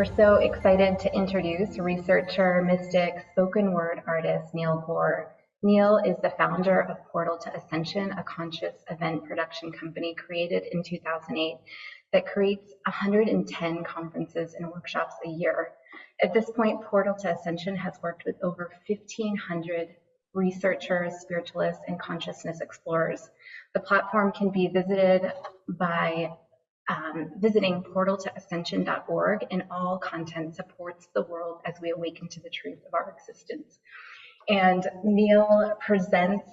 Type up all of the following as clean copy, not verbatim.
We're so excited to introduce researcher, mystic, spoken word artist Neil Gaur. Neil is the founder of Portal to Ascension, a conscious event production company created in 2008 that creates 110 conferences and workshops a year. At this point, Portal to Ascension has worked with over 1,500 researchers, spiritualists, and consciousness explorers. The platform can be visited by visiting portaltoascension.org, and all content supports the world as we awaken to the truth of our existence. And Neil presents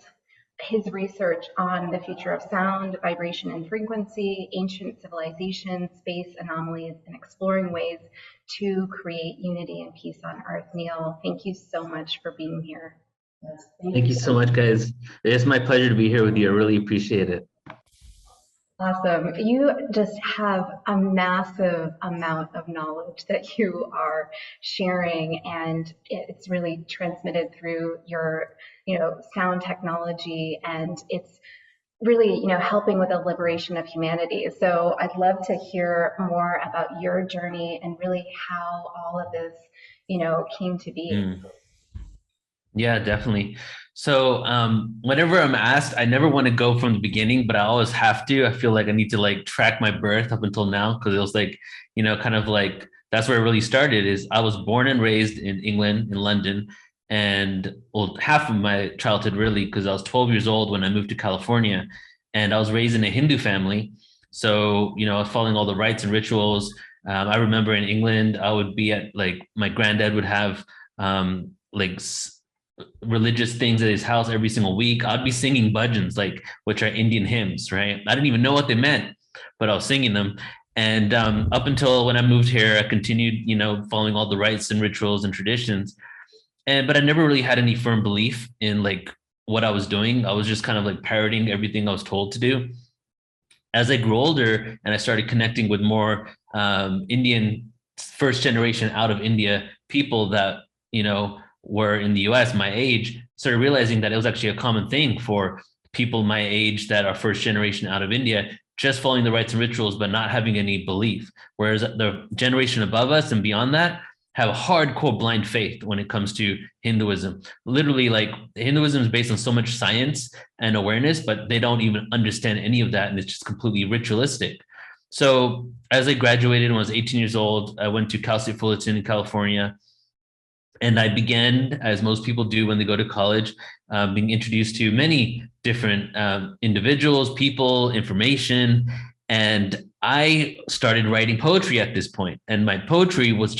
his research on the future of sound, vibration and frequency, ancient civilizations, space anomalies, and exploring ways to create unity and peace on Earth. Neil, thank you so much for being here. Yes, thank you so much, guys. It's my pleasure to be here with you. I really appreciate it. Awesome. You just have a massive amount of knowledge that you are sharing, and it's really transmitted through your, sound technology, and it's really, helping with the liberation of humanity. So I'd love to hear more about your journey and really how all of this, came to be. Yeah, definitely. So whenever I'm asked, I never want to go from the beginning, but I always have to. I feel like I need to track my birth up until now, because it was kind of like that's where it really started. Is I was born and raised in England, in London, and half of my childhood really, because I was 12 years old when I moved to California, and I was raised in a Hindu family. So I was following all the rites and rituals. I remember in England, I would be at my granddad would have religious things at his house every single week. I'd be singing bhajans, which are Indian hymns, right? I didn't even know what they meant, but I was singing them. And up until when I moved here, I continued, following all the rites and rituals and traditions. But I never really had any firm belief in what I was doing. I was just kind of parroting everything I was told to do. As I grew older and I started connecting with more Indian first generation out of India people that, were in the US, my age, started realizing that it was actually a common thing for people my age that are first generation out of India, just following the rites and rituals, but not having any belief. Whereas the generation above us and beyond that have a hardcore blind faith when it comes to Hinduism. Literally, Hinduism is based on so much science and awareness, but they don't even understand any of that. And it's just completely ritualistic. So as I graduated when I was 18 years old, I went to Cal State Fullerton in California. And I began, as most people do when they go to college, being introduced to many different individuals, people, information. And I started writing poetry at this point. And my poetry was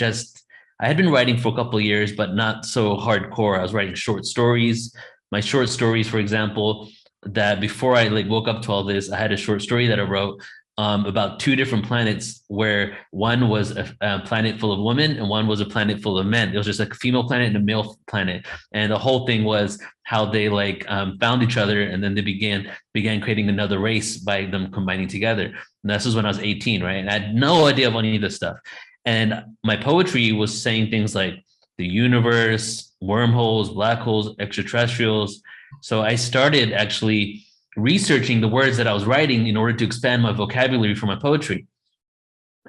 I had been writing for a couple of years, but not so hardcore. I was writing short stories. My short stories, for example, that before I woke up to all this, I had a short story that I wrote about two different planets, where one was a planet full of women and one was a planet full of men. It was just a female planet and a male planet. And the whole thing was how they found each other, and then they began creating another race by them combining together. And this was when I was 18, right? And I had no idea of any of this stuff. And my poetry was saying things like the universe, wormholes, black holes, extraterrestrials. So I started actually researching the words that I was writing in order to expand my vocabulary for my poetry.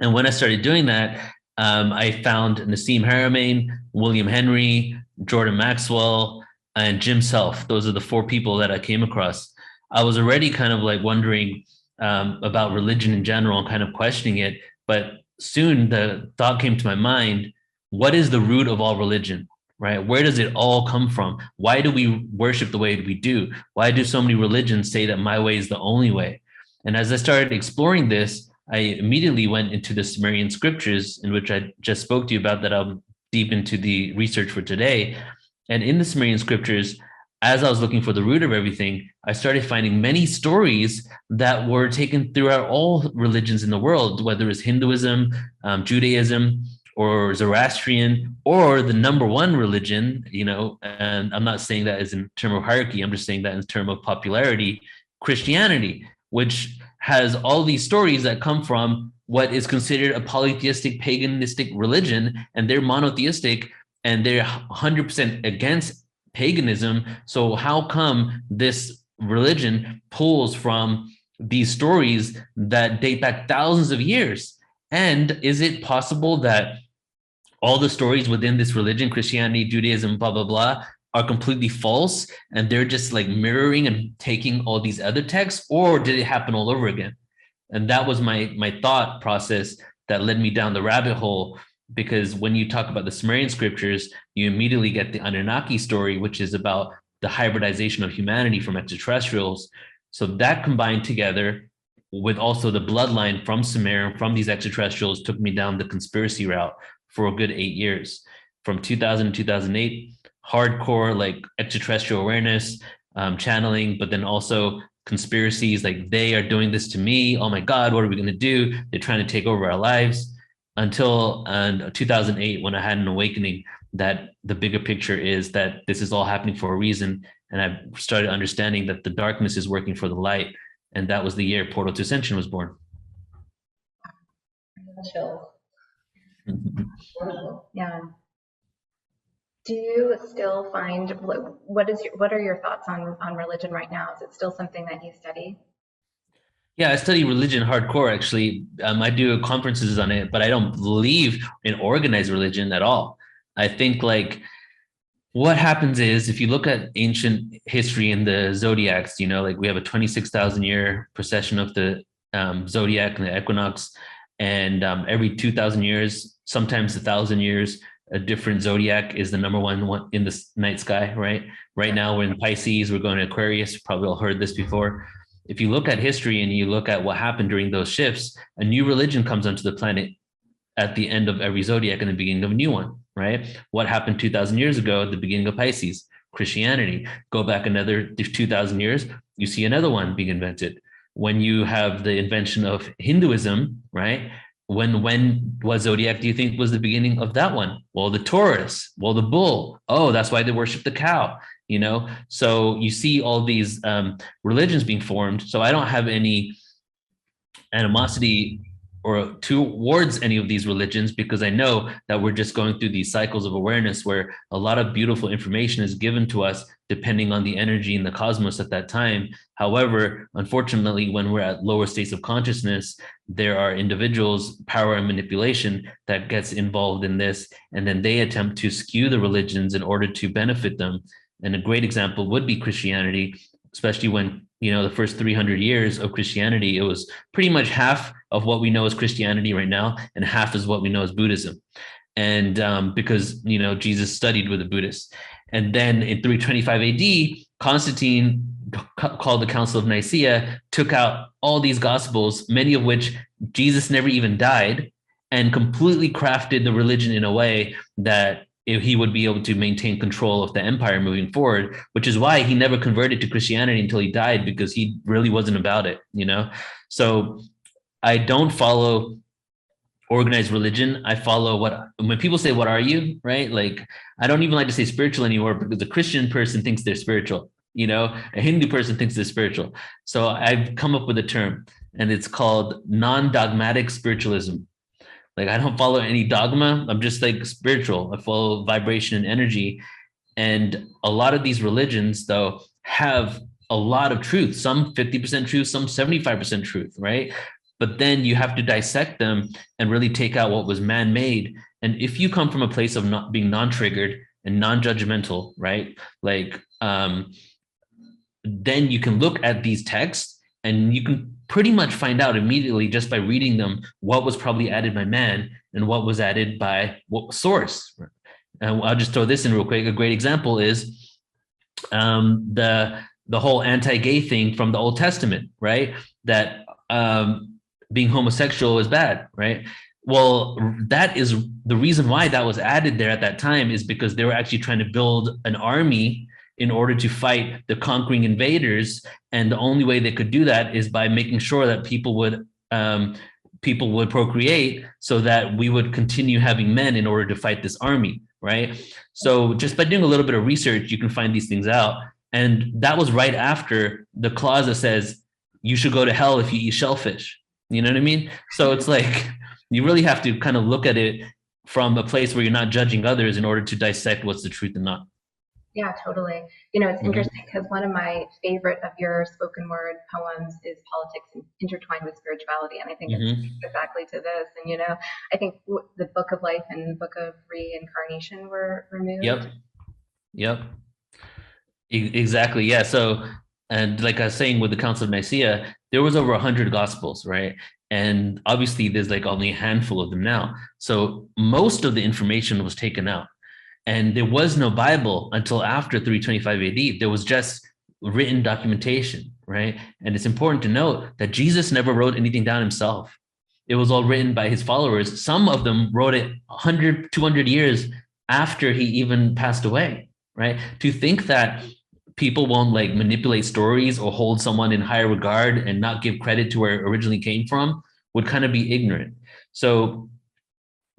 And when I started doing that, I found Nassim Haramein, William Henry, Jordan Maxwell, and Jim Self. Those are the four people that I came across. I was already kind of wondering about religion in general and kind of questioning it. But soon the thought came to my mind, what is the root of all religion? Right? Where does it all come from? Why do we worship the way we do? Why do so many religions say that my way is the only way? And as I started exploring this, I immediately went into the Sumerian scriptures, in which I just spoke to you about, that I'm deep into the research for today. And in the Sumerian scriptures, as I was looking for the root of everything, I started finding many stories that were taken throughout all religions in the world, whether it's Hinduism, Judaism, or Zoroastrian, or the number one religion, and I'm not saying that as in terms of hierarchy, I'm just saying that in terms of popularity, Christianity, which has all these stories that come from what is considered a polytheistic, paganistic religion, and they're monotheistic, and they're 100% against paganism. So how come this religion pulls from these stories that date back thousands of years? And is it possible that all the stories within this religion, Christianity, Judaism, blah, blah, blah, are completely false and they're just like mirroring and taking all these other texts, or did it happen all over again? And that was my thought process that led me down the rabbit hole, because when you talk about the Sumerian scriptures, you immediately get the Anunnaki story, which is about the hybridization of humanity from extraterrestrials. So that combined together with also the bloodline from Sumer, from these extraterrestrials, took me down the conspiracy route for a good 8 years. From 2000 to 2008, hardcore like extraterrestrial awareness, channeling, but then also conspiracies like they are doing this to me. Oh my God, what are we going to do? They're trying to take over our lives, until 2008, when I had an awakening that the bigger picture is that this is all happening for a reason. And I started understanding that the darkness is working for the light. And that was the year Portal to Ascension was born. Chills. Yeah. Do you still find, what are your thoughts on religion right now? Is it still something that you study? Yeah, I study religion hardcore, actually. I do conferences on it, but I don't believe in organized religion at all. I think like what happens is, if you look at ancient history in the zodiacs, like we have a 26,000 year precession of the zodiac and the equinox. And every 2,000 years, sometimes 1,000 years, a different zodiac is the number one in the night sky, right? Right now we're in Pisces, we're going to Aquarius. You've probably all heard this before. If you look at history and you look at what happened during those shifts, a new religion comes onto the planet at the end of every zodiac and the beginning of a new one, right? What happened 2,000 years ago at the beginning of Pisces? Christianity. Go back another 2,000 years, you see another one being invented. When you have the invention of Hinduism, right? What zodiac do you think was the beginning of that one? Well, the Taurus. Well, the bull. Oh, that's why they worship the cow. So you see all these religions being formed. So I don't have any animosity or towards any of these religions, because I know that we're just going through these cycles of awareness where a lot of beautiful information is given to us depending on the energy in the cosmos at that time. However, unfortunately, when we're at lower states of consciousness, there are individuals, power and manipulation, that gets involved in this, and then they attempt to skew the religions in order to benefit them. And a great example would be Christianity, especially when the first 300 years of Christianity, it was pretty much half of what we know as Christianity right now, and half is what we know as Buddhism. And because, Jesus studied with the Buddhists. And then in 325 AD, Constantine, called the Council of Nicaea, took out all these gospels, many of which Jesus never even died, and completely crafted the religion in a way that he would be able to maintain control of the empire moving forward, which is why he never converted to Christianity until he died, because he really wasn't about it, So I don't follow organized religion. I follow when people say, what are you, right? Like, I don't even like to say spiritual anymore, because a Christian person thinks they're spiritual, a Hindu person thinks they're spiritual. So I've come up with a term, and it's called non-dogmatic spiritualism. Like, I don't follow any dogma. I'm just like spiritual. I follow vibration and energy. And a lot of these religions, though, have a lot of truth, some 50% truth, some 75% truth, right? But then you have to dissect them and really take out what was man-made. And if you come from a place of not being non-triggered and non-judgmental, right? Like, then you can look at these texts and you can pretty much find out immediately, just by reading them, what was probably added by man and what was added by what source. And I'll just throw this in real quick. A great example is the whole anti-gay thing from the Old Testament, right? That being homosexual is bad, right? Well, that is the reason why that was added there at that time, is because they were actually trying to build an army in order to fight the conquering invaders. And the only way they could do that is by making sure that people would procreate, so that we would continue having men in order to fight this army, right? So just by doing a little bit of research, you can find these things out. And that was right after the clause that says you should go to hell if you eat shellfish. You know what I mean? So it's like, you really have to kind of look at it from a place where you're not judging others in order to dissect what's the truth and not. Yeah, totally. It's interesting because one of my favorite of your spoken word poems is politics intertwined with spirituality, and I think it speaks Hmm. exactly to this. And I think the Book of Life and the Book of Reincarnation were removed. Yep. Yep. Exactly. Yeah. So, and like I was saying with the Council of Nicaea, there was over 100 gospels, right? And obviously there's like only a handful of them now. So most of the information was taken out. And there was no Bible until after 325 AD. There was just written documentation, right? And it's important to note that Jesus never wrote anything down himself. It was all written by his followers. Some of them wrote it 100, 200 years after he even passed away, right? To think that people won't like manipulate stories or hold someone in higher regard and not give credit to where it originally came from would kind of be ignorant. So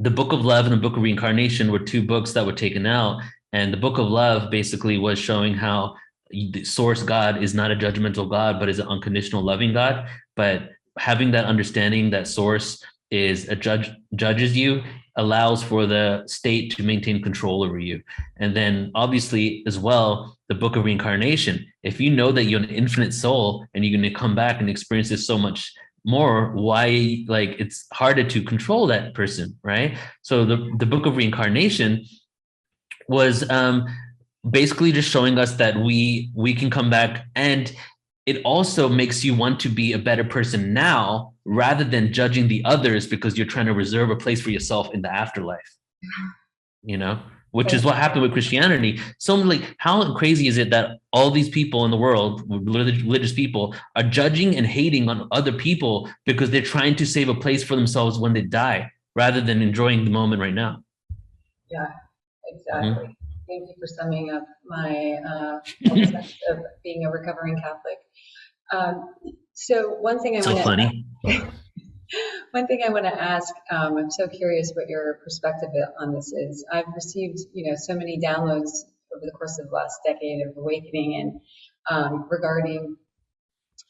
the Book of Love and the Book of Reincarnation were two books that were taken out. And the Book of Love basically was showing how the source God is not a judgmental God, but is an unconditional loving God. But having that understanding that source is a judges you allows for the state to maintain control over you. And then obviously as well, the Book of Reincarnation, if you know that you're an infinite soul and you're going to come back and experience this so much more, why, like, it's harder to control that person, right? So the Book of Reincarnation was basically just showing us that we can come back, and it also makes you want to be a better person now rather than judging the others because you're trying to reserve a place for yourself in the afterlife, you know, which is what happened with Christianity. So like, how crazy is it that all these people in the world, religious people, are judging and hating on other people because they're trying to save a place for themselves when they die rather than enjoying the moment right now? Yeah, exactly. Mhm. Thank you for summing up my sense of being a recovering Catholic. Um, so one thing I So want funny. to one thing I want to ask, I'm so curious what your perspective on this is. I've received, so many downloads over the course of the last decade of awakening and regarding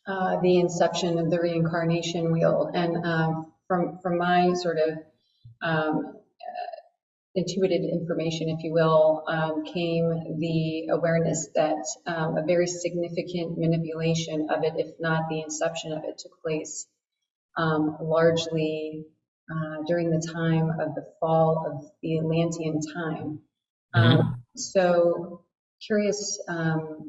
the inception of the reincarnation wheel. And from my sort of um, intuited information, if you will, came the awareness that a very significant manipulation of it, if not the inception of it, took place largely during the time of the fall of the Atlantean time. Mhm. So curious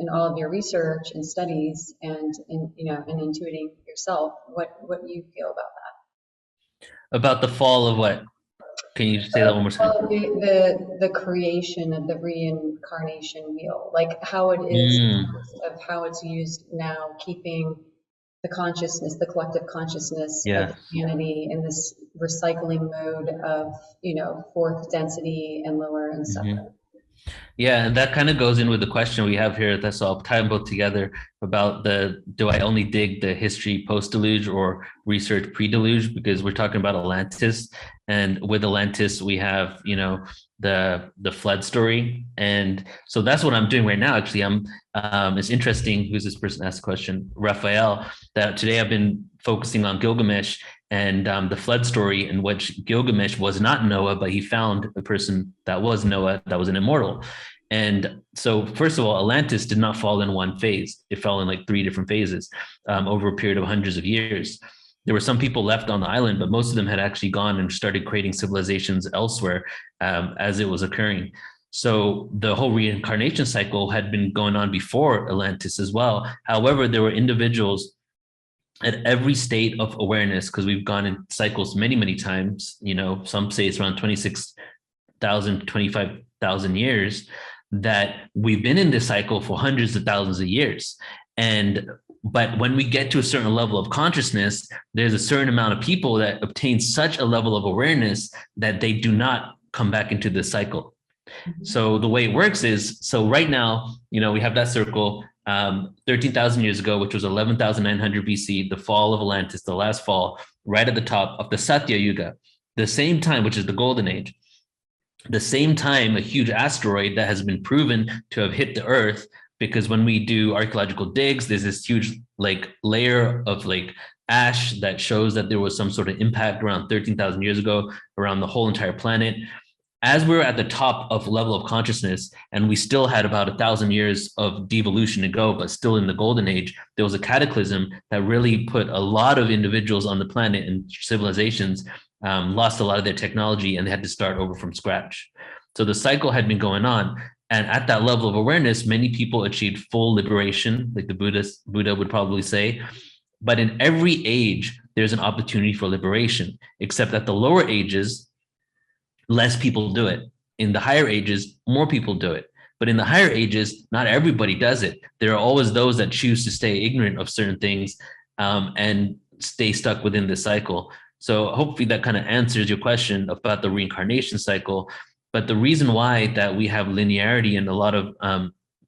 in all of your research and studies and and intuiting yourself, what you feel about About the fall of what? Can you say that one more time? well, the creation of the reincarnation wheel, like how it is Mm, of how it's used now, keeping the consciousness, the collective consciousness of yeah. humanity in this recycling mode of, fourth density and lower and Mhm. separate. Yeah, and that kind of goes in with the question we have here. That's all tie them both together about the do I only dig the history post deluge or research pre deluge? Because we're talking about Atlantis, and with Atlantis we have the flood story, and so that's what I'm doing right now. Actually, it's interesting. Who's this person asked the question? Raphael. That today I've been focusing on Gilgamesh and the flood story, in which Gilgamesh was not Noah, but he found a person that was Noah, that was an immortal. And so, first of all, Atlantis did not fall in one phase. It fell in like three different phases over a period of hundreds of years. There were some people left on the island, but most of them had actually gone and started creating civilizations elsewhere as it was occurring. So the whole reincarnation cycle had been going on before Atlantis as well. However, there were individuals at every state of awareness, because we've gone in cycles many, many times. Some say it's around 26,000, 25,000 years, that we've been in this cycle for hundreds of thousands of years. But when we get to a certain level of consciousness, there's a certain amount of people that obtain such a level of awareness that they do not come back into this cycle. So the way it works is, so right now, we have that circle. 13,000 years ago, which was 11,900 BC, the fall of Atlantis, the last fall, right at the top of the Satya Yuga, the same time, which is the golden age, the same time, a huge asteroid that has been proven to have hit the Earth, because when we do archaeological digs, there's this huge like layer of like ash that shows that there was some sort of impact around 13,000 years ago around the whole entire planet. as we were at the top of level of consciousness, and we still had about 1,000 years of devolution to go, but still in the golden age, there was a cataclysm that really put a lot of individuals on the planet and civilizations lost a lot of their technology, and they had to start over from scratch. So the cycle had been going on. And at that level of awareness, many people achieved full liberation, like the Buddha would probably say. But in every age, there's an opportunity for liberation, except at the lower ages, less people do it. In the higher ages, more people do it. But in the higher ages, not everybody does it. There are always those that choose to stay ignorant of certain things and stay stuck within the cycle. So hopefully that kind of answers your question about the reincarnation cycle. But the reason why that we have linearity in a lot of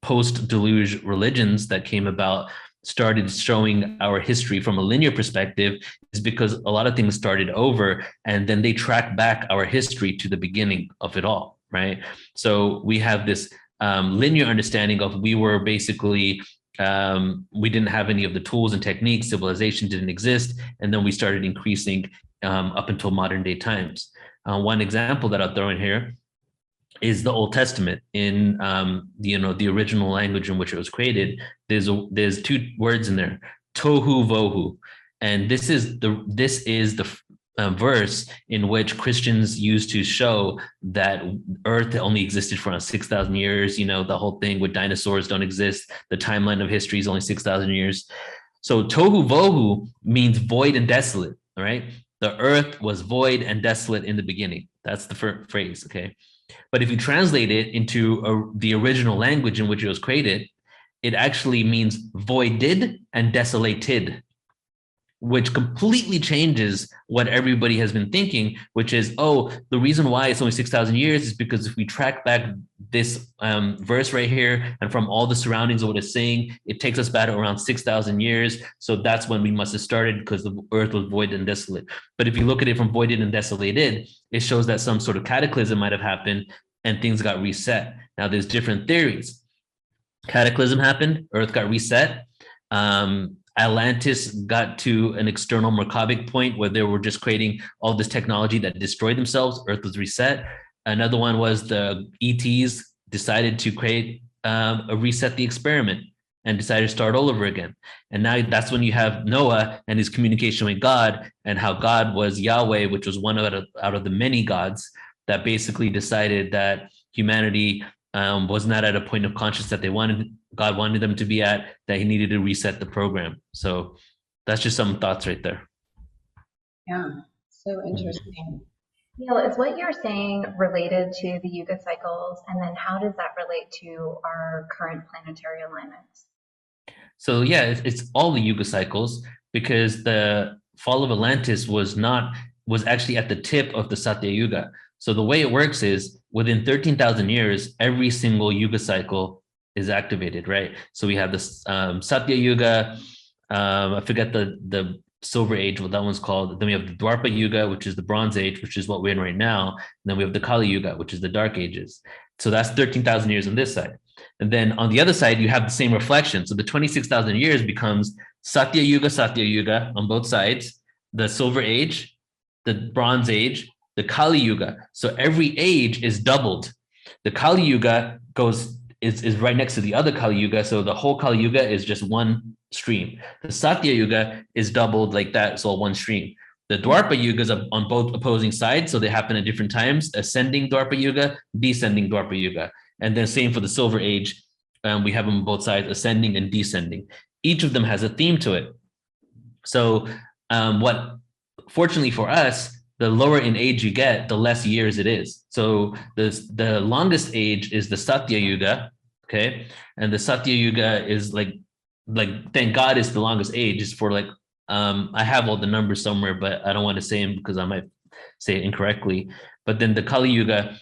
post-deluge religions that came about started showing our history from a linear perspective is because a lot of things started over, and then they track back our history to the beginning of it all, right? So we have this linear understanding of we were basically we didn't have any of the tools and techniques, civilization didn't exist, and then we started increasing up until modern day times. One example that I'll throw in here is the Old Testament. In the original language in which it was created, there's two words in there, tohu vohu, and this is the verse in which Christians use to show that Earth only existed for around 6,000 years. The whole thing with dinosaurs don't exist. The timeline of history is only 6,000 years. So tohu vohu means void and desolate. All right, the Earth was void and desolate in the beginning. That's the phrase. Okay. But if you translate it into the original language in which it was created, it actually means voided and desolated, which completely changes what everybody has been thinking, which is, the reason why it's only 6,000 years is because if we track back this verse right here and from all the surroundings of what it's saying, it takes us back around 6,000 years. So that's when we must have started, because the earth was void and desolate. But if you look at it from voided and desolated, it shows that some sort of cataclysm might have happened and things got reset. Now there's different theories. Cataclysm happened, earth got reset. Atlantis got to an external Merkabic point where they were just creating all this technology that destroyed themselves. Earth was reset. Another one was the ETs decided to create a reset the experiment and decided to start all over again. And now that's when you have Noah and his communication with God, and how God was Yahweh, which was one out of the many gods that basically decided that humanity was not at a point of consciousness that God wanted them to be at, that he needed to reset the program. So that's just some thoughts right there. Yeah, so interesting. Neil, is what you're saying related to the Yuga cycles, and then how does that relate to our current planetary alignments? So yeah, it's all the Yuga cycles, because the fall of Atlantis was actually at the tip of the Satya Yuga. So the way it works is within 13,000 years, every single Yuga cycle is activated, right? So we have this Satya Yuga, I forget the Silver Age, what that one's called. Then we have the Dwapara Yuga, which is the Bronze Age, which is what we're in right now. And then we have the Kali Yuga, which is the Dark Ages. So that's 13,000 years on this side. And then on the other side, you have the same reflection. So the 26,000 years becomes Satya Yuga on both sides, the Silver Age, the Bronze Age, the Kali Yuga. So every age is doubled. The Kali Yuga is right next to the other Kali Yuga. So the whole Kali Yuga is just one stream. The Satya Yuga is doubled like that, so one stream. The Dwapara Yuga is on both opposing sides, so they happen at different times, ascending Dwapara Yuga, descending Dwapara Yuga. And then same for the Silver Age, we have them on both sides, ascending and descending. Each of them has a theme to it. So fortunately for us, the lower in age you get, the less years it is. So the longest age is the Satya Yuga, okay? And the Satya Yuga is like thank God it's the longest age. It's for I have all the numbers somewhere, but I don't want to say them because I might say it incorrectly. But then the Kali Yuga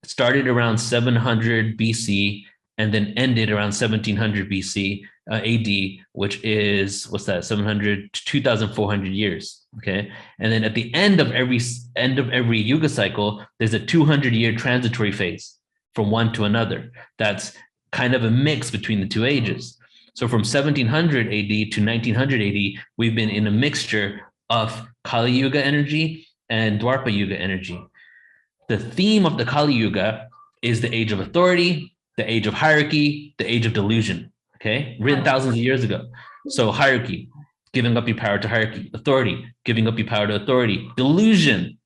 started around 700 BC and then ended around 1700 BC AD, which is, 700 to 2,400 years, okay? And then at the end of every Yuga cycle, there's a 200-year transitory phase from one to another. That's kind of a mix between the two ages. So from 1700 AD to 1900 AD, we've been in a mixture of Kali Yuga energy and Dwapara Yuga energy. The theme of the Kali Yuga is the age of authority, the age of hierarchy, the age of delusion. Okay, written thousands of years ago. So hierarchy, giving up your power to hierarchy. Authority, giving up your power to authority. Delusion,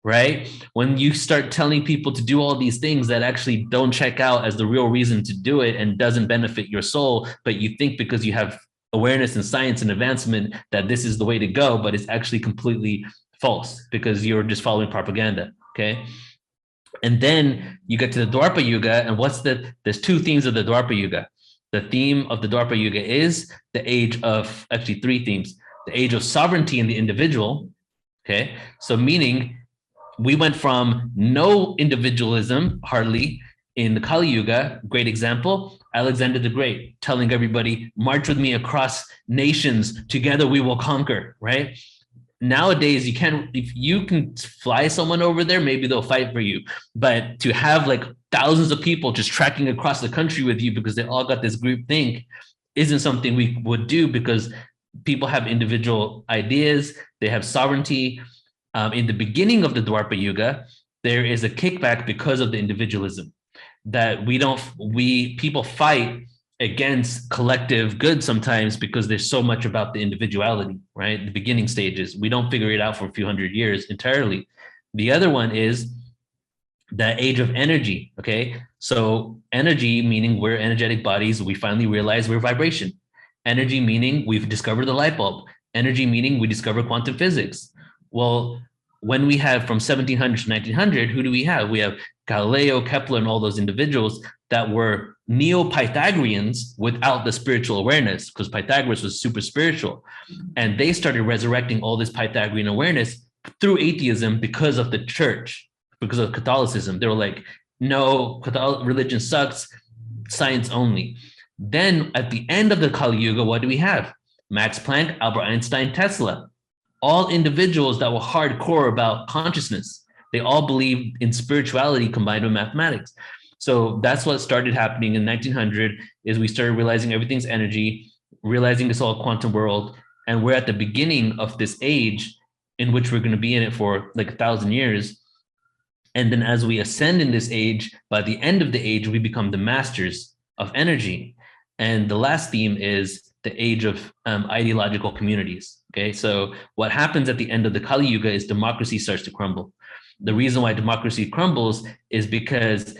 right? When you start telling people to do all these things that actually don't check out as the real reason to do it and doesn't benefit your soul, but you think because you have awareness and science and advancement that this is the way to go, but it's actually completely false because you're just following propaganda. Okay. And then you get to the Dwapara Yuga, and there's two themes of the Dwapara Yuga. The theme of the Dwapara Yuga is the age of, actually three themes, the age of sovereignty in the individual. Okay. So meaning we went from no individualism, hardly, in the Kali Yuga. Great example, Alexander the Great telling everybody, march with me across nations, together we will conquer, right? Nowadays, if you can fly someone over there, maybe they'll fight for you. But to have like thousands of people just tracking across the country with you because they all got this group think isn't something we would do, because people have individual ideas, they have sovereignty. In the beginning of the Dwapara Yuga, there is a kickback because of the individualism that people fight against collective good sometimes because there's so much about the individuality, right? The beginning stages, we don't figure it out for a few hundred years entirely. The other one is the age of energy, okay? So energy, meaning we're energetic bodies, we finally realize we're vibration. Energy, meaning we've discovered the light bulb. Energy, meaning we discovered quantum physics. Well, when we have from 1700 to 1900, who do we have? We have Galileo, Kepler, and all those individuals that were Neo-Pythagoreans without the spiritual awareness, because Pythagoras was super spiritual. And they started resurrecting all this Pythagorean awareness through atheism because of the church, because of Catholicism. They were like, no, religion sucks, science only. Then at the end of the Kali Yuga, what do we have? Max Planck, Albert Einstein, Tesla. All individuals that were hardcore about consciousness. They all believed in spirituality combined with mathematics. So that's what started happening in 1900, is we started realizing everything's energy, realizing it's all quantum world. And we're at the beginning of this age in which we're going to be in it for like 1,000 years. And then as we ascend in this age, by the end of the age, we become the masters of energy. And the last theme is the age of ideological communities. Okay, so what happens at the end of the Kali Yuga is democracy starts to crumble. The reason why democracy crumbles is because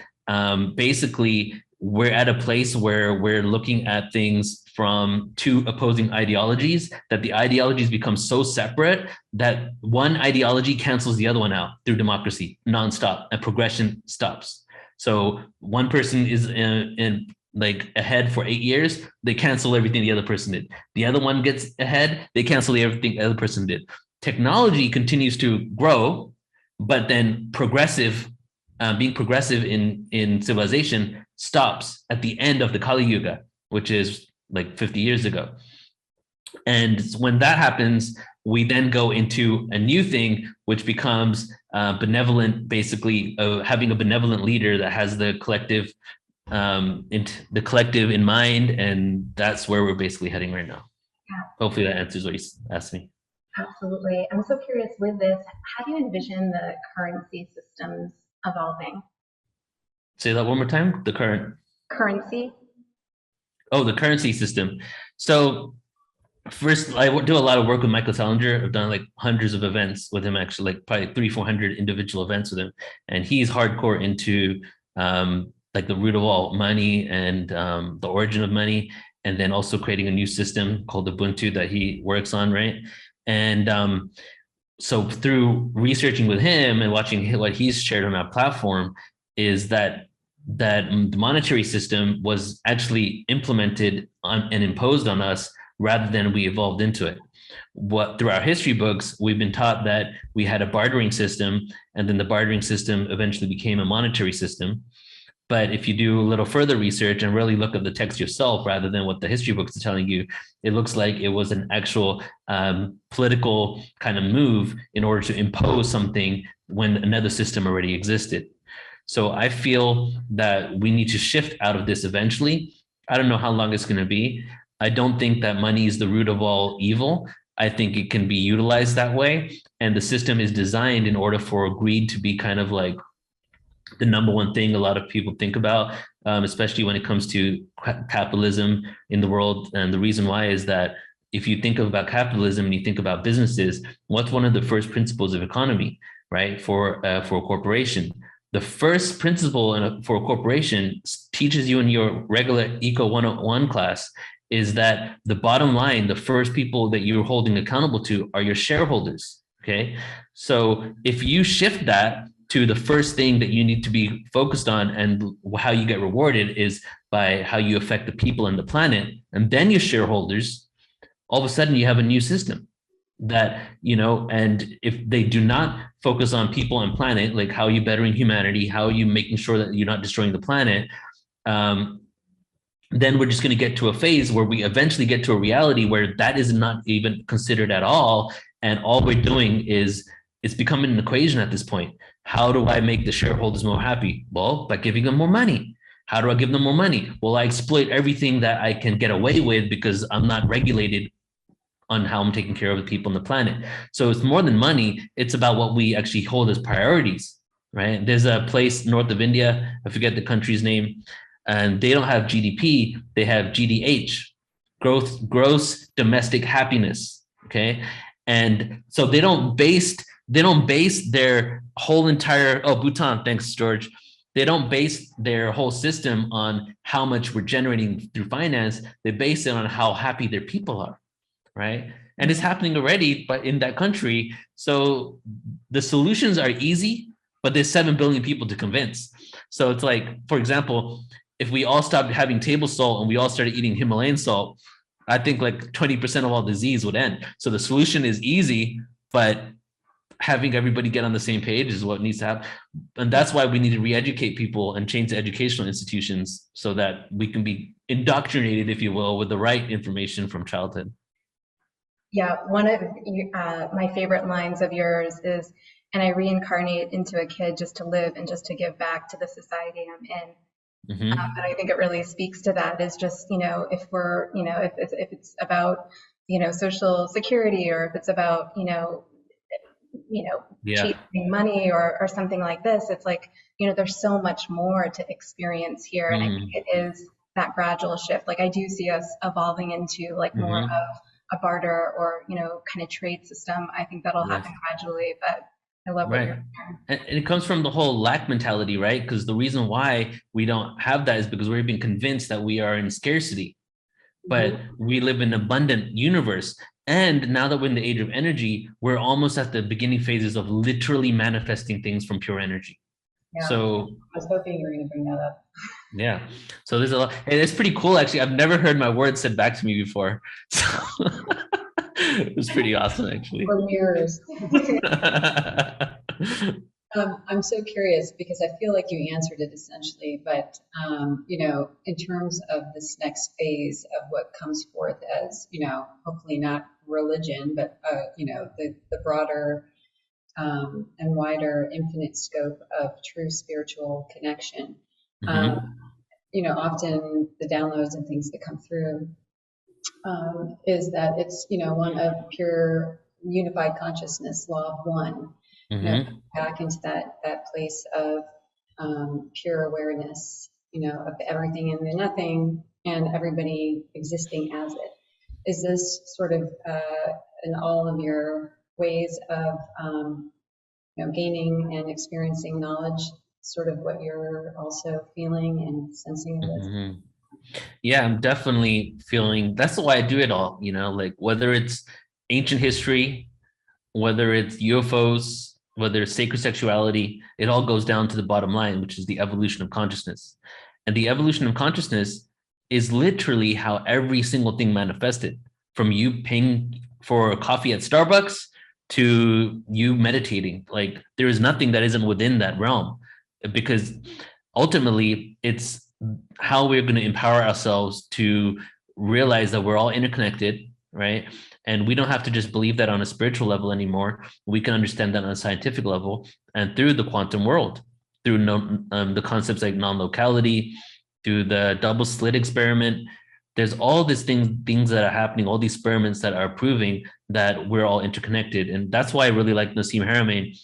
basically we're at a place where we're looking at things from two opposing ideologies, that the ideologies become so separate that one ideology cancels the other one out through democracy nonstop, and progression stops. So one person is in like ahead for 8 years, they cancel everything the other person did. The other one gets ahead, they cancel everything the other person did. Technology continues to grow, but then being progressive in civilization stops at the end of the Kali Yuga, which is like 50 years ago. And when that happens, we then go into a new thing, which becomes benevolent, basically having a benevolent leader that has the collective in mind, and that's where we're basically heading right now. Yeah. Hopefully that answers what you asked me. Absolutely. I'm so curious with this, how do you envision the currency systems evolving? Say that one more time. The currency. Oh, the currency system. So first, I do a lot of work with Michael Tellinger. I've done like hundreds of events with him, actually, like probably 300-400 individual events with him. And he's hardcore into like the root of all money and the origin of money, and then also creating a new system called Ubuntu that he works on, right? And so through researching with him and watching what he's shared on our platform is that the monetary system was actually implemented and imposed on us rather than we evolved into it. Through our history books, we've been taught that we had a bartering system, and then the bartering system eventually became a monetary system. But if you do a little further research and really look at the text yourself, rather than what the history books are telling you, it looks like it was an actual political kind of move in order to impose something when another system already existed. So I feel that we need to shift out of this eventually. I don't know how long it's going to be. I don't think that money is the root of all evil. I think it can be utilized that way. And the system is designed in order for greed to be kind of like the number one thing a lot of people think about, especially when it comes to capitalism in the world. And the reason why is that if you think about capitalism and you think about businesses, what's one of the first principles of economy, right? For a corporation, the first principle for a corporation teaches you in your regular Eco 101 class is that the bottom line, the first people that you're holding accountable to are your shareholders. Okay. So if you shift that to the first thing that you need to be focused on and how you get rewarded is by how you affect the people and the planet, and then your shareholders, all of a sudden you have a new system that, and if they do not focus on people and planet, like how are you bettering humanity, how are you making sure that you're not destroying the planet, then we're just going to get to a phase where we eventually get to a reality where that is not even considered at all. And all we're doing is it's becoming an equation at this point. How do I make the shareholders more happy? Well, by giving them more money. How do I give them more money? Well, I exploit everything that I can get away with because I'm not regulated on how I'm taking care of the people on the planet. So it's more than money. It's about what we actually hold as priorities, right? There's a place north of India, I forget the country's name, and they don't have GDP, they have GDH, gross domestic happiness, okay? And so they don't base their whole entire, Bhutan, thanks, George. They don't base their whole system on how much we're generating through finance. They base it on how happy their people are, right? And it's happening already, but in that country. So the solutions are easy, but there's 7 billion people to convince. So it's like, for example, if we all stopped having table salt and we all started eating Himalayan salt, I think like 20% of all disease would end. So the solution is easy, but having everybody get on the same page is what needs to happen. And that's why we need to re-educate people and change the educational institutions so that we can be indoctrinated, if you will, with the right information from childhood. Yeah, one of my favorite lines of yours is, and I reincarnate into a kid just to live and just to give back to the society I'm in. Mm-hmm. And I think it really speaks to that, is just, if we're, if it's about, social security, or if it's about, chasing money or something like this, it's like, there's so much more to experience here. And I think it is that gradual shift. Like I do see us evolving into like more of a barter or, kind of trade system. I think that'll happen gradually, but I love what you're saying. And it comes from the whole lack mentality, right? Because the reason why we don't have that is because we're being convinced that we are in scarcity, but we live in an abundant universe. And now that we're in the age of energy, we're almost at the beginning phases of literally manifesting things from pure energy. Yeah. So I was hoping you were going to bring that up. Yeah. So there's a lot. It's pretty cool, actually. I've never heard my words said back to me before. So it was pretty awesome, actually. Or mirrors. I'm so curious because I feel like you answered it essentially, but in terms of this next phase of what comes forth as, hopefully not religion, but the broader and wider infinite scope of true spiritual connection. Often the downloads and things that come through is that it's, one of pure unified consciousness, law of one. Back into that place of pure awareness, of everything and the nothing, and everybody existing as it. Is this sort of in all of your ways of gaining and experiencing knowledge, sort of what you're also feeling and sensing of this? Yeah, I'm definitely feeling. That's why I do it all. Like whether it's ancient history, whether it's UFOs, whether it's sacred sexuality, it all goes down to the bottom line, which is the evolution of consciousness. And the evolution of consciousness is literally how every single thing manifested, from you paying for a coffee at Starbucks to you meditating. Like there is nothing that isn't within that realm, because ultimately it's how we're going to empower ourselves to realize that we're all interconnected, right? And we don't have to just believe that on a spiritual level anymore. We can understand that on a scientific level and through the quantum world, through the concepts like non-locality, through the double slit experiment. There's all these things that are happening, all these experiments that are proving that we're all interconnected. And that's why I really like Nassim Haramein,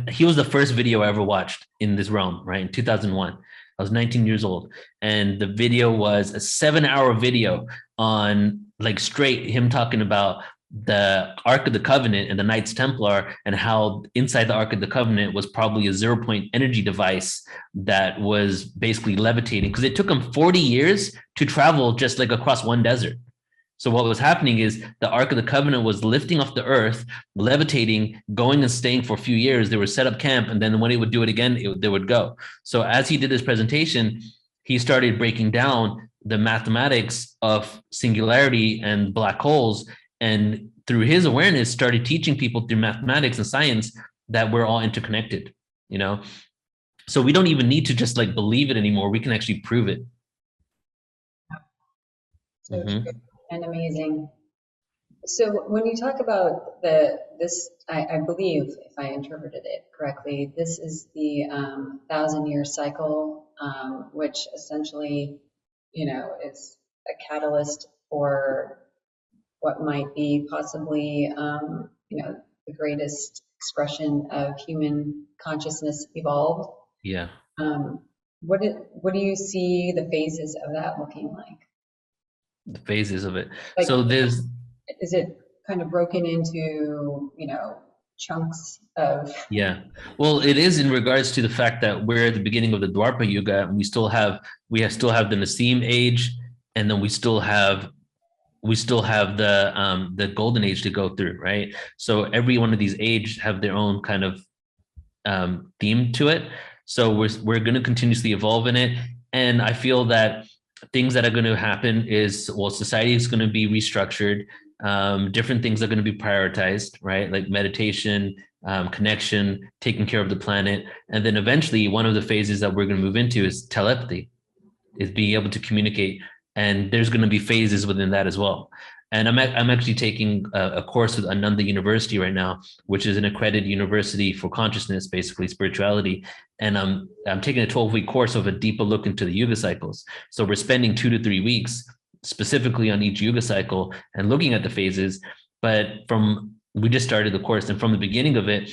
he was the first video I ever watched in this realm, right? In 2001. I was 19 years old. And the video was a 7-hour video on like straight him talking about the Ark of the Covenant and the Knights Templar, and how inside the Ark of the Covenant was probably a 0 point energy device that was basically levitating, because it took him 40 years to travel just like across one desert. So what was happening is the Ark of the Covenant was lifting off the earth, levitating, going and staying for a few years. They would set up camp, and then when it would do it again, they would go. So as he did this presentation, he started breaking down the mathematics of singularity and black holes, and through his awareness, started teaching people through mathematics and science that we're all interconnected, you know? So we don't even need to just like believe it anymore. We can actually prove it. So true and amazing. So when you talk about this, I believe, if I interpreted it correctly, this is the 1,000-year cycle, which essentially, is a catalyst for what might be possibly, the greatest expression of human consciousness evolved. Yeah. What do you see the phases of that looking like? The phases of it. Like, so is it kind of broken into, chunks of? Yeah. Well, it is in regards to the fact that we're at the beginning of the Dwapara Yuga, and we still have the Nassim age, and then we still have the golden age to go through, right? So every one of these ages have their own kind of theme to it. So we're going to continuously evolve in it, and I feel that things that are going to happen is, well, society is going to be restructured. Different things are going to be prioritized, right? Like meditation, connection, taking care of the planet. And then eventually one of the phases that we're going to move into is telepathy, is being able to communicate. And there's going to be phases within that as well. And I'm actually taking a course with Ananda University right now, which is an accredited university for consciousness, basically spirituality. And I'm taking a 12-week course of a deeper look into the Yuga cycles. So we're spending 2 to 3 weeks specifically on each Yuga cycle and looking at the phases. But we just started the course, and from the beginning of it,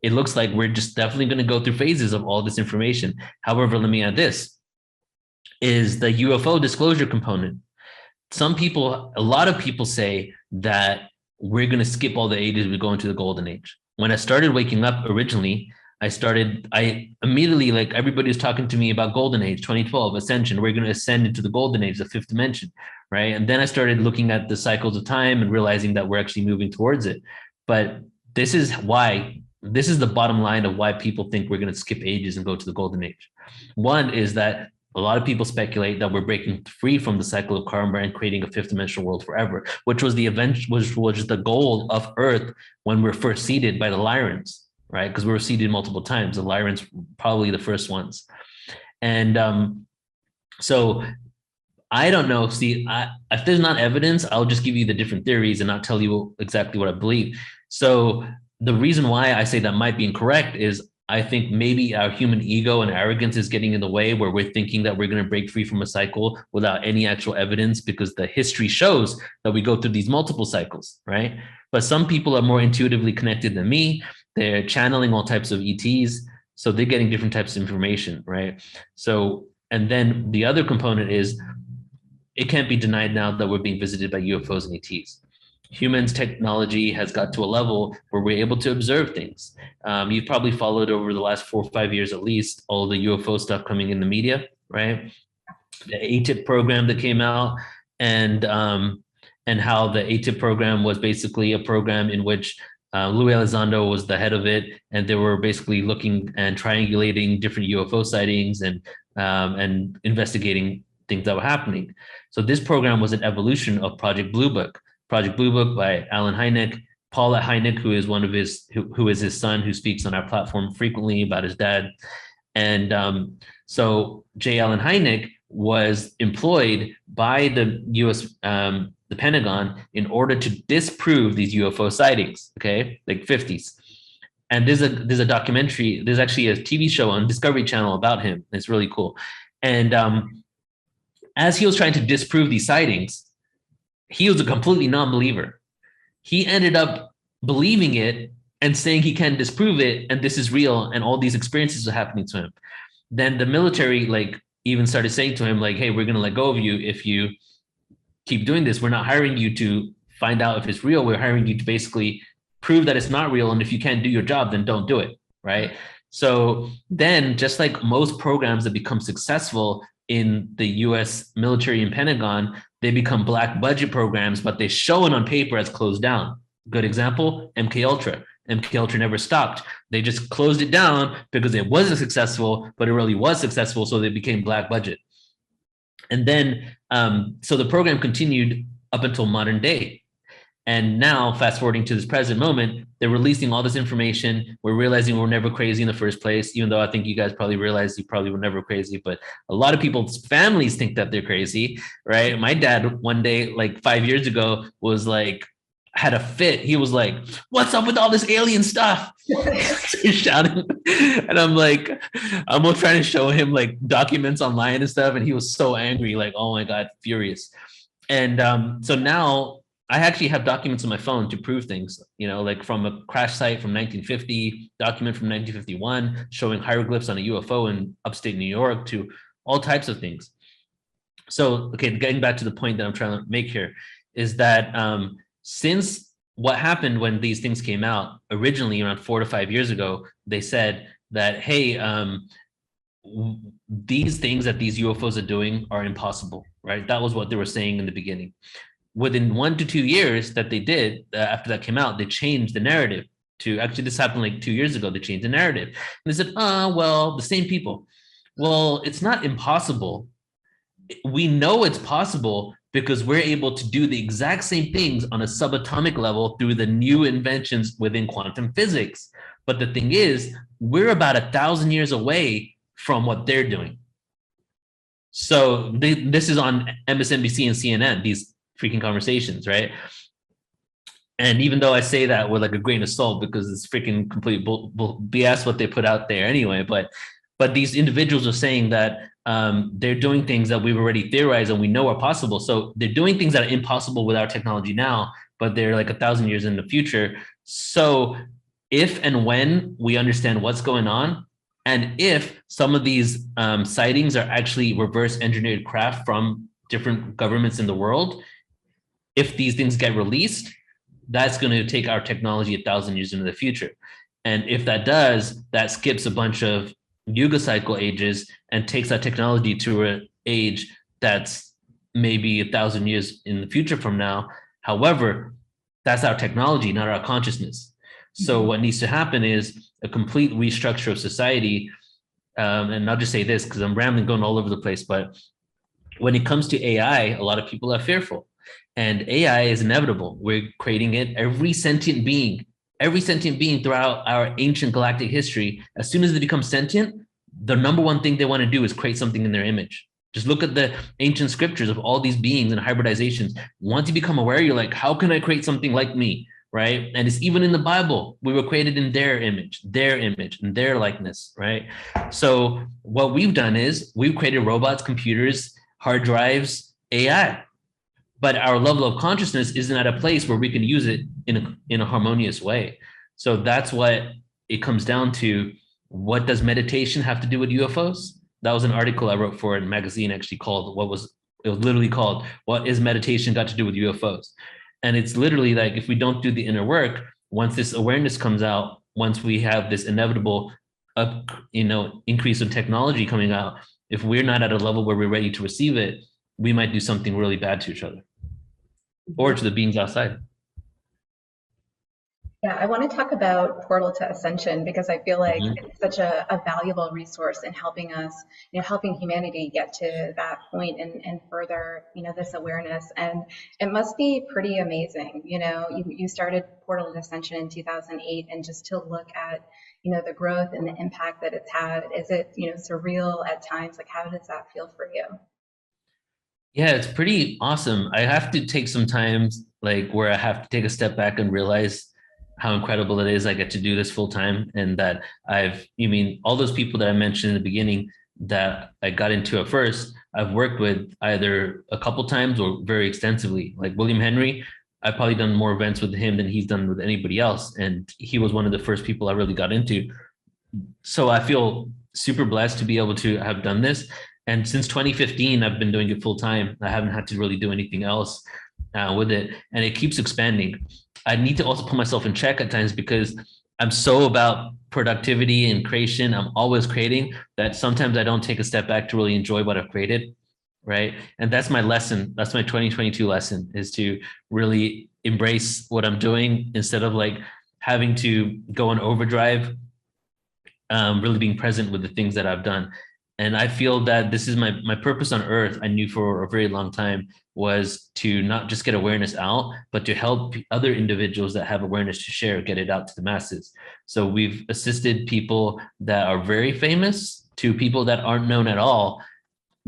it looks like we're just definitely going to go through phases of all this information. However, let me add this, is the UFO disclosure component. A lot of people say that we're going to skip all the ages, we go into the golden age. When I started waking up originally, I immediately, like, everybody was talking to me about golden age, 2012, ascension. We're going to ascend into the golden age, the fifth dimension, right? And then I started looking at the cycles of time and realizing that we're actually moving towards it. But this is the bottom line of why people think we're going to skip ages and go to the golden age. One is that a lot of people speculate that we're breaking free from the cycle of karma and creating a fifth dimensional world forever, which was the goal of Earth when we were first seeded by the Lyrans, right? Because we were seeded multiple times. The Lyrans probably the first ones. And so I don't know. See, if there's not evidence, I'll just give you the different theories and not tell you exactly what I believe. So the reason why I say that might be incorrect is I think maybe our human ego and arrogance is getting in the way, where we're thinking that we're going to break free from a cycle without any actual evidence, because the history shows that we go through these multiple cycles, right? But some people are more intuitively connected than me. They're channeling all types of ETs, so they're getting different types of information, right? So, and then the other component is, it can't be denied now that we're being visited by UFOs and ETs. Humans' technology has got to a level where we're able to observe things. You've probably followed over the last 4 or 5 years at least all the UFO stuff coming in the media, right? The ATIP program that came out, and how the ATIP program was basically a program in which Louis Elizondo was the head of it, and they were basically looking and triangulating different UFO sightings and investigating things that were happening. So this program was an evolution of Project Blue Book. Project Blue Book by Alan Hynek, Paula Hynek, who is his son, who speaks on our platform frequently about his dad. And so J. Allen Hynek was employed by the U.S. The Pentagon in order to disprove these UFO sightings. Okay, like 50s. And there's a documentary. There's actually a TV show on Discovery Channel about him. It's really cool. And as he was trying to disprove these sightings, he was a completely non-believer. He ended up believing it and saying he can't disprove it, and this is real, and all these experiences are happening to him. Then the military like even started saying to him like, hey, we're going to let go of you if you keep doing this. We're not hiring you to find out if it's real. We're hiring you to basically prove that it's not real, and if you can't do your job, then don't do it, right? So then, just like most programs that become successful in the US military and Pentagon, they become black budget programs, but they show it on paper as closed down. Good example, MK Ultra. MK Ultra never stopped. They just closed it down because it wasn't successful, but it really was successful, so they became black budget. And then, so the program continued up until modern day. And now, fast forwarding to this present moment, they're releasing all this information. We're realizing we're never crazy in the first place, even though I think you guys probably realized you probably were never crazy. But a lot of people's families think that they're crazy, right? My dad one day, like 5 years ago, was like, had a fit. He was like, what's up with all this alien stuff? Shouting. And I'm like, I'm trying to show him like documents online and stuff. And he was so angry, like, oh my God, furious. And so now I actually have documents on my phone to prove things, you know, like from a crash site from 1950, document from 1951, showing hieroglyphs on a UFO in upstate New York, to all types of things. So, okay, getting back to the point that I'm trying to make here is that since what happened when these things came out originally around 4 to 5 years ago, they said that, hey, these things that these UFOs are doing are impossible, right? That was what they were saying in the beginning. Within 1 to 2 years that they did, after that came out, they changed the narrative to, actually this happened like 2 years ago, they changed the narrative. And they said, well, the same people. Well, it's not impossible. We know it's possible because we're able to do the exact same things on a subatomic level through the new inventions within quantum physics. But the thing is, we're about 1,000 years away from what they're doing. So this is on MSNBC and CNN, these freaking conversations, right? And even though I say that with like a grain of salt because it's freaking complete BS what they put out there anyway, but these individuals are saying that they're doing things that we've already theorized and we know are possible. So they're doing things that are impossible with our technology now, but they're like 1,000 years in the future. So if and when we understand what's going on, and if some of these sightings are actually reverse engineered craft from different governments in the world, if these things get released, that's going to take our technology 1,000 years into the future. And if that does, that skips a bunch of Yuga cycle ages and takes that technology to an age that's maybe 1,000 years in the future from now. However, that's our technology, not our consciousness. So what needs to happen is a complete restructure of society. And I'll just say this because I'm rambling, going all over the place, but when it comes to AI, a lot of people are fearful. And AI is inevitable. We're creating it. Every sentient being throughout our ancient galactic history, as soon as they become sentient, the number one thing they want to do is create something in their image. Just look at the ancient scriptures of all these beings and hybridizations. Once you become aware, you're like, how can I create something like me, right? And it's even in the Bible. We were created in their image, and their likeness, right? So what we've done is we've created robots, computers, hard drives, AI. But our level of consciousness isn't at a place where we can use it in a harmonious way. So that's what it comes down to. What does meditation have to do with UFOs? That was an article I wrote for a magazine actually called, it was literally called, What is Meditation Got to Do with UFOs? And it's literally like, if we don't do the inner work, once this awareness comes out, once we have this inevitable increase in technology coming out, if we're not at a level where we're ready to receive it, we might do something really bad to each other or to the beings outside. Yeah, I want to talk about Portal to Ascension because I feel like it's such a valuable resource in helping us, helping humanity get to that point and further, this awareness. And it must be pretty amazing. You started Portal to Ascension in 2008, and just to look at, the growth and the impact that it's had. Is it, surreal at times? Like, how does that feel for you? Yeah, it's pretty awesome. I have to take some time, like where I have to take a step back and realize how incredible it is I get to do this full time, and that all those people that I mentioned in the beginning that I got into at first, I've worked with either a couple times or very extensively. Like William Henry, I've probably done more events with him than he's done with anybody else. And he was one of the first people I really got into. So I feel super blessed to be able to have done this. And since 2015, I've been doing it full time. I haven't had to really do anything else with it. And it keeps expanding. I need to also put myself in check at times because I'm so about productivity and creation. I'm always creating that sometimes I don't take a step back to really enjoy what I've created. Right. And that's my lesson. That's my 2022 lesson, is to really embrace what I'm doing instead of like having to go on overdrive, really being present with the things that I've done. And I feel that this is my purpose on earth. I knew for a very long time was to not just get awareness out, but to help other individuals that have awareness to share, get it out to the masses. So we've assisted people that are very famous to people that aren't known at all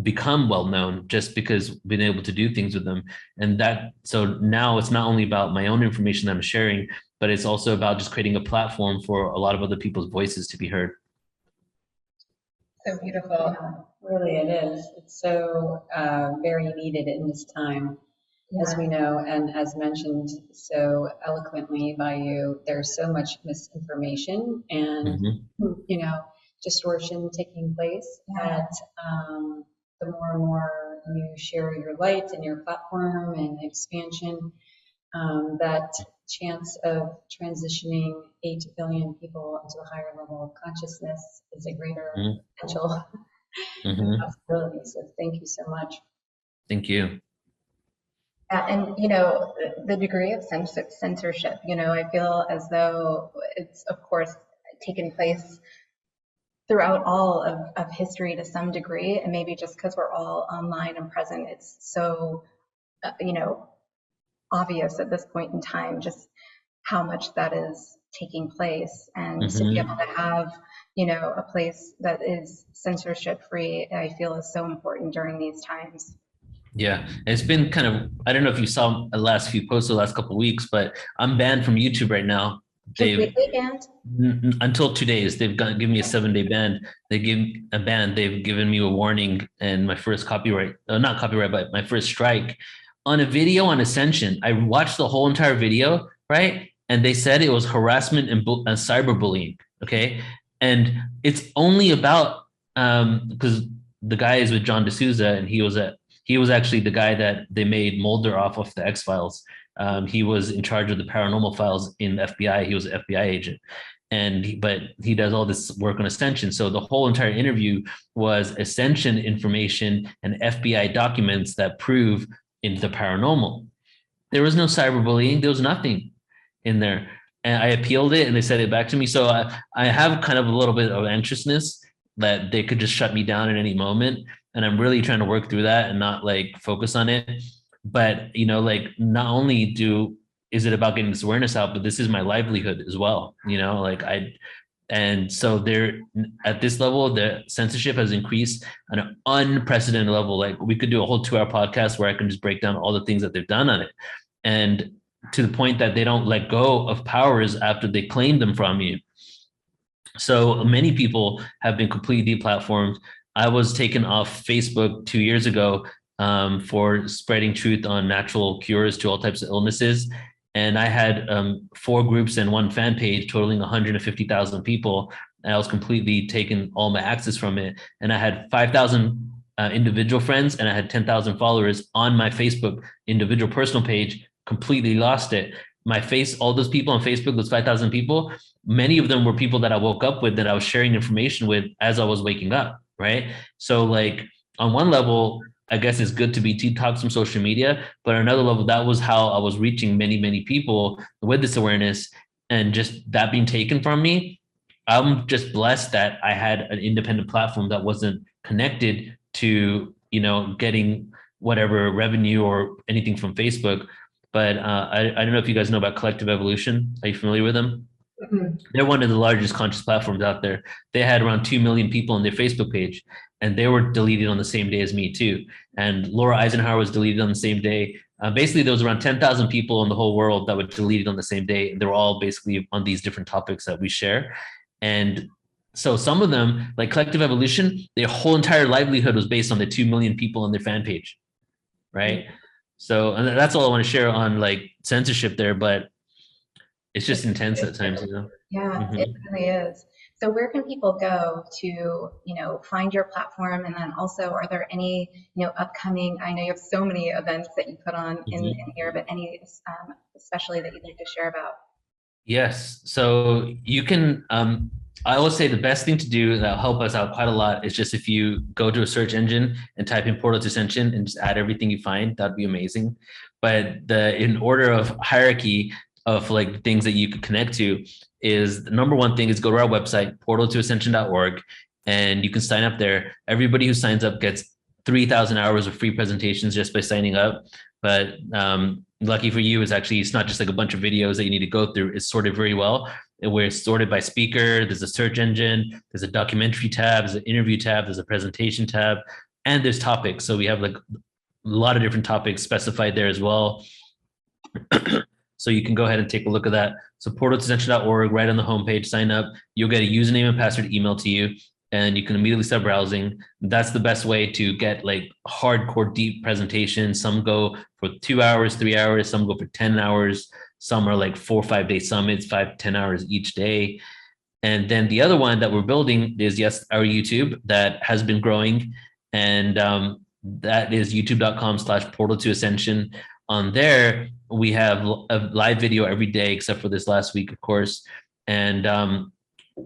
become well known just because we've been able to do things with them. And that, so now it's not only about my own information that I'm sharing, but it's also about just creating a platform for a lot of other people's voices to be heard. So beautiful. Yeah, really, it is. It's so very needed in this time, as we know, and as mentioned so eloquently by you, there's so much misinformation and, you know, distortion taking place that the more and more you share your light and your platform and expansion, that chance of transitioning 8 billion people into a higher level of consciousness is a greater potential possibility. So thank you so much. Thank you. And you know, the degree of censorship, you know, I feel as though it's of course taken place throughout all of history to some degree, and maybe just because we're all online and present, it's so you know, obvious at this point in time just how much that is taking place, and to be able to have, you know, a place that is censorship free, I feel is so important during these times. Yeah, it's been kind of, I don't know if you saw the last few posts the last couple of weeks, but I'm banned from YouTube right now. Completely banned? Until 2 days, they've given me a 7-day ban. They give a ban. They've given me a warning and my first copyright, not copyright, but my first strike on a video on Ascension. I watched the whole entire video, right? And they said it was harassment and cyberbullying. Okay, and it's only about because the guy is with John D'Souza, and he was actually the guy that they made Mulder off of the X-Files. He was in charge of the paranormal files in the FBI. He was an FBI agent. But he does all this work on Ascension. So the whole entire interview was Ascension information and FBI documents that prove into the paranormal. There was no cyberbullying. There was nothing in there. And I appealed it and they sent it back to me. So I have kind of a little bit of anxiousness that they could just shut me down at any moment. And I'm really trying to work through that and not like focus on it. But, you know, like not only is it about getting this awareness out, but this is my livelihood as well. You know, like and so there at this level, the censorship has increased on an unprecedented level. Like we could do a whole 2-hour podcast where I can just break down all the things that they've done on it. And to the point that they don't let go of powers after they claim them from you. So many people have been completely deplatformed. I was taken off Facebook 2 years ago for spreading truth on natural cures to all types of illnesses. And I had 4 groups and 1 fan page totaling 150,000 people. And I was completely taking all my access from it. And I had 5,000 individual friends and I had 10,000 followers on my Facebook individual personal page, completely lost it. All those people on Facebook, those 5,000 people, many of them were people that I woke up with, that I was sharing information with as I was waking up, right? So like on one level, I guess it's good to be detoxed from social media, but on another level, that was how I was reaching many, many people with this awareness, and just that being taken from me. I'm just blessed that I had an independent platform that wasn't connected to, you know, getting whatever revenue or anything from Facebook. But I don't know if you guys know about Collective Evolution. Are you familiar with them? They're one of the largest conscious platforms out there. They had around 2 million people on their Facebook page, and they were deleted on the same day as me too. And Laura Eisenhower was deleted on the same day. Basically, there was around 10,000 people in the whole world that were deleted on the same day. And they were all basically on these different topics that we share. And so some of them, like Collective Evolution, their whole entire livelihood was based on the 2 million people on their fan page, right? So, and that's all I want to share on like censorship there, but it's just intense at times, you know? Yeah, it Mhm. really is. So where can people go to, find your platform? And then also, are there any, upcoming, I know you have so many events that you put on in Mhm. here, but any especially that you'd like to share about? Yes. So you can, I always say the best thing to do that'll help us out quite a lot is just if you go to a search engine and type in Portal to Ascension and just add everything you find, that'd be amazing. But in order of hierarchy of like things that you could connect to is the number one thing is go to our website, portaltoascension.org, and you can sign up there. Everybody who signs up gets 3,000 hours of free presentations just by signing up. But lucky for you is actually it's not just like a bunch of videos that you need to go through. It's sorted very well, where it's sorted by speaker. There's a search engine, there's a documentary tab, there's an interview tab, there's a presentation tab, and there's topics. So we have like a lot of different topics specified there as well. So you can go ahead and take a look at that. So portaltoascension.org, right on the homepage, sign up. You'll get a username and password emailed to you, and you can immediately start browsing. That's the best way to get like hardcore deep presentations. Some go for 2 hours, 3 hours, some go for 10 hours. Some are like 4 or 5 day summits, 5 to 10 hours each day. And then the other one that we're building is, yes, our YouTube that has been growing. And that is youtube.com/portal to ascension. On there, we have a live video every day, except for this last week, of course. And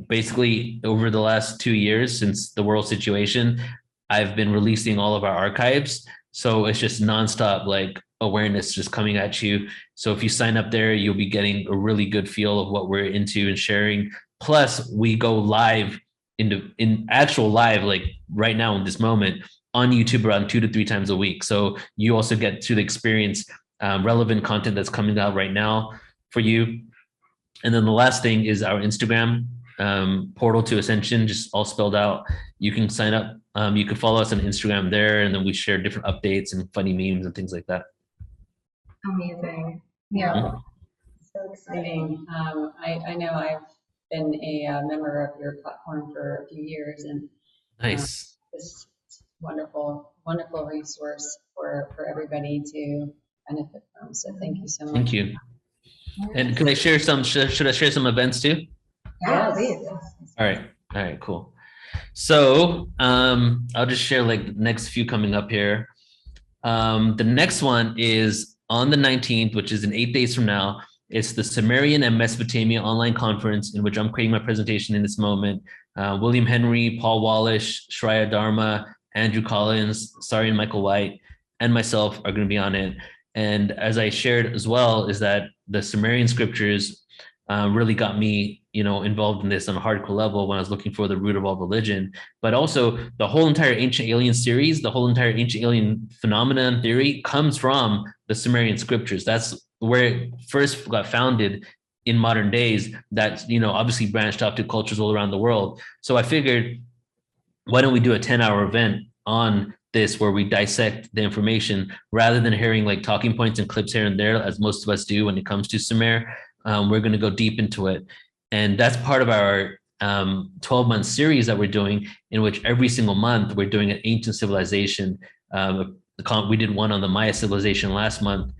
basically, over the last 2 years since the world situation, I've been releasing all of our archives. So it's just nonstop, like awareness just coming at you. So if you sign up there, you'll be getting a really good feel of what we're into and sharing. Plus, we go live in actual live, like right now in this moment on YouTube around 2 to 3 times a week. So you also get to experience relevant content that's coming out right now for you. And then the last thing is our Instagram, Portal to Ascension, just all spelled out. You can sign up. You can follow us on Instagram there, and then we share different updates and funny memes and things like that. Amazing. Yeah, Yeah. Mhm. so exciting. I know I've been a member of your platform for a few years, and Nice. this wonderful, wonderful resource for everybody to benefit from. So thank you so much. Thank you. And can I share some? Should I share some events too? Yeah, Yes. please. All right. All right. Cool. So I'll just share like the next few coming up here. The next one is on the 19th, which is in 8 days from now. It's the Sumerian and Mesopotamia online conference in which I'm creating my presentation in this moment. William Henry, Paul Wallish, Shraya Dharma, Andrew Collins, Sarian Michael White, and myself are going to be on it. And as I shared as well, is that the Sumerian scriptures really got me, involved in this on a hardcore level when I was looking for the root of all religion. But also the whole entire ancient alien series, the whole entire ancient alien phenomenon theory comes from the Sumerian scriptures. That's where it first got founded in modern days. That's, obviously branched out to cultures all around the world. So I figured, why don't we do a 10-hour event on this where we dissect the information rather than hearing like talking points and clips here and there, as most of us do when it comes to Sumer. We're going to go deep into it. And that's part of our 12-month series that we're doing, in which every single month we're doing an ancient civilization. We did one on the Maya civilization last month.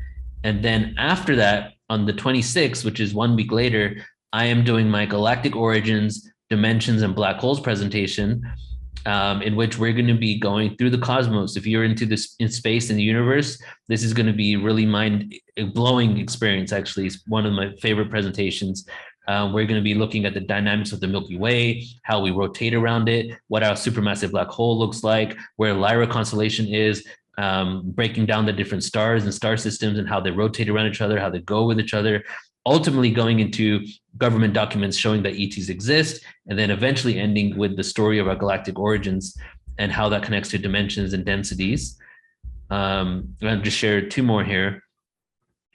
And then after that, on the 26th, which is 1 week later, I am doing my galactic origins, dimensions, and black holes presentation, in which we're going to be going through the cosmos. If you're into this in space and the universe, this is going to be really mind-blowing experience. Actually, it's one of my favorite presentations. We're going to be looking at the dynamics of the Milky Way, how we rotate around it, what our supermassive black hole looks like, where Lyra constellation is, breaking down the different stars and star systems and how they rotate around each other, how they go with each other, ultimately going into government documents showing that ETs exist, and then eventually ending with the story of our galactic origins and how that connects to dimensions and densities. I'll just share two more here.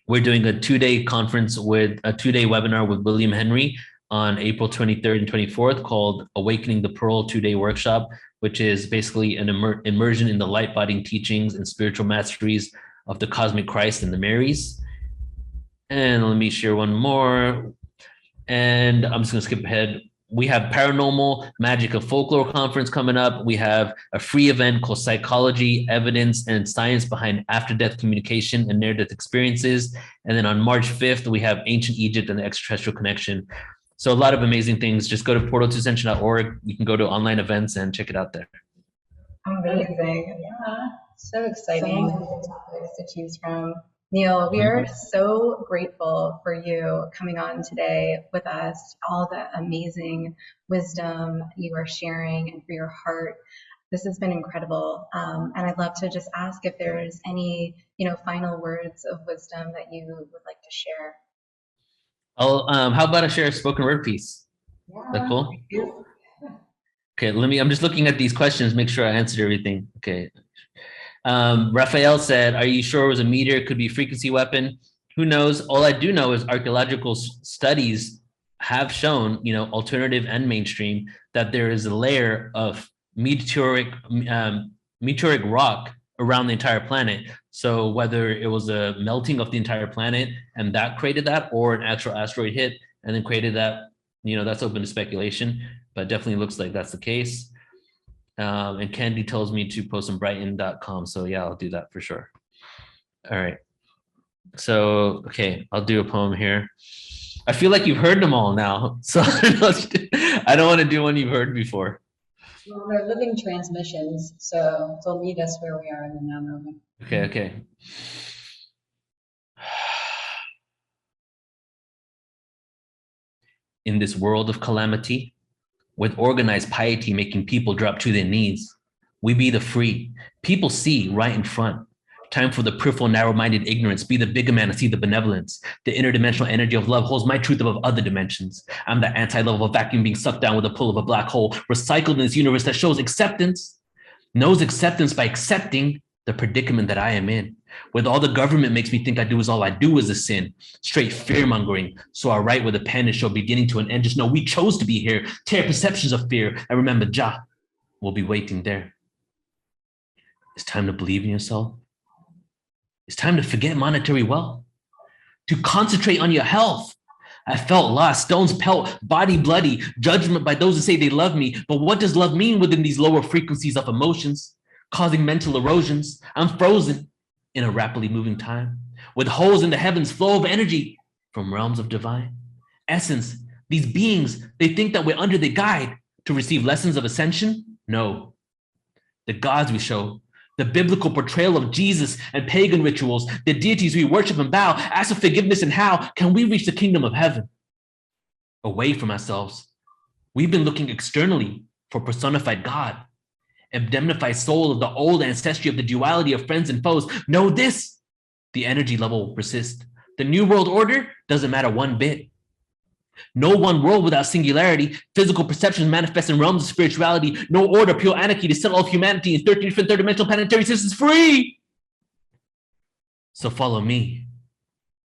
We're doing a 2-day conference with a 2-day webinar with William Henry on April 23rd and 24th called Awakening the Pearl 2-day workshop, which is basically an immersion in the light-bodied teachings and spiritual masteries of the cosmic Christ and the Marys. And let me share one more. And I'm just going to skip ahead. We have Paranormal Magic and Folklore Conference coming up. We have a free event called Psychology, Evidence, and Science Behind After-Death Communication and Near-Death Experiences. And then on March 5th, we have Ancient Egypt and the Extraterrestrial Connection. So a lot of amazing things. Just go to portal2ascension.org. You can go to online events and check it out there. Amazing. Yeah, so exciting. So many topics to choose from. Neil, we are so grateful for you coming on today with us, all the amazing wisdom you are sharing and for your heart. This has been incredible. And I'd love to just ask if there's any, final words of wisdom that you would like to share. How about I share a spoken word piece? Yeah. Is that cool? Okay, I'm just looking at these questions, make sure I answered everything. Okay. Raphael said, are you sure it was a meteor? It could be a frequency weapon. Who knows? All I do know is archaeological studies have shown, alternative and mainstream, that there is a layer of meteoric rock around the entire planet. So whether it was a melting of the entire planet and that created that, or an actual asteroid hit and then created that, that's open to speculation, but definitely looks like that's the case. And Candy tells me to post on brighton.com. So yeah, I'll do that for sure. All right. So, okay, I'll do a poem here. I feel like you've heard them all now. So I don't want to do one you've heard before. Well, they're living transmissions, so they'll meet us where we are in the now moment. Okay. In this world of calamity, with organized piety making people drop to their knees, we be the free. People see right in front. Time for the peripheral, narrow-minded ignorance. Be the bigger man and see the benevolence. The interdimensional energy of love holds my truth above other dimensions. I'm the anti-love of a vacuum being sucked down with the pull of a black hole, recycled in this universe that shows acceptance, knows acceptance by accepting the predicament that I am in. With all the government makes me think I do is all I do is a sin. Straight fear-mongering. So I write with a pen and show beginning to an end. Just know we chose to be here. Tear perceptions of fear. And remember, Jah will be waiting there. It's time to believe in yourself. It's time to forget monetary wealth. To concentrate on your health. I felt lost, stones pelt, body bloody, judgment by those who say they love me. But what does love mean within these lower frequencies of emotions, causing mental erosions? I'm frozen in a rapidly moving time, with holes in the heavens, flow of energy from realms of divine essence. These beings, they think that we're under their guide to receive lessons of ascension. No, the gods we show, the biblical portrayal of Jesus and pagan rituals, the deities we worship and bow, ask for forgiveness, and how can we reach the kingdom of heaven? Away from ourselves. We've been looking externally for personified God, indemnified soul of the old ancestry of the duality of friends and foes. Know this, the energy level will persist. The new world order doesn't matter one bit. No one world without singularity. Physical perceptions manifest in realms of spirituality. No order, pure anarchy to settle all of humanity in 13 different third-dimensional planetary systems free. So follow me,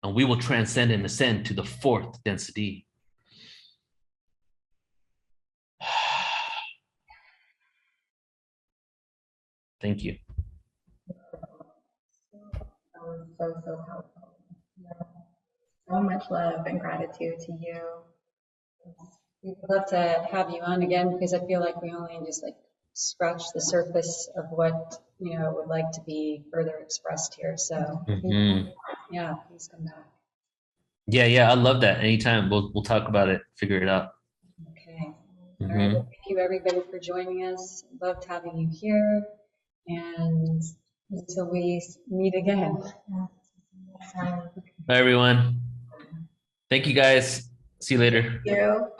and we will transcend and ascend to the fourth density. Thank you. That was so helpful. So much love and gratitude to you. We'd love to have you on again, because I feel like we only just scratched the surface of what would like to be further expressed here. So yeah, please come back. Yeah, I love that. Anytime we'll talk about it, figure it out. Okay. All right. Well, thank you everybody for joining us. Loved having you here, and until we meet again. Bye everyone. Thank you guys. See you later. Thank you.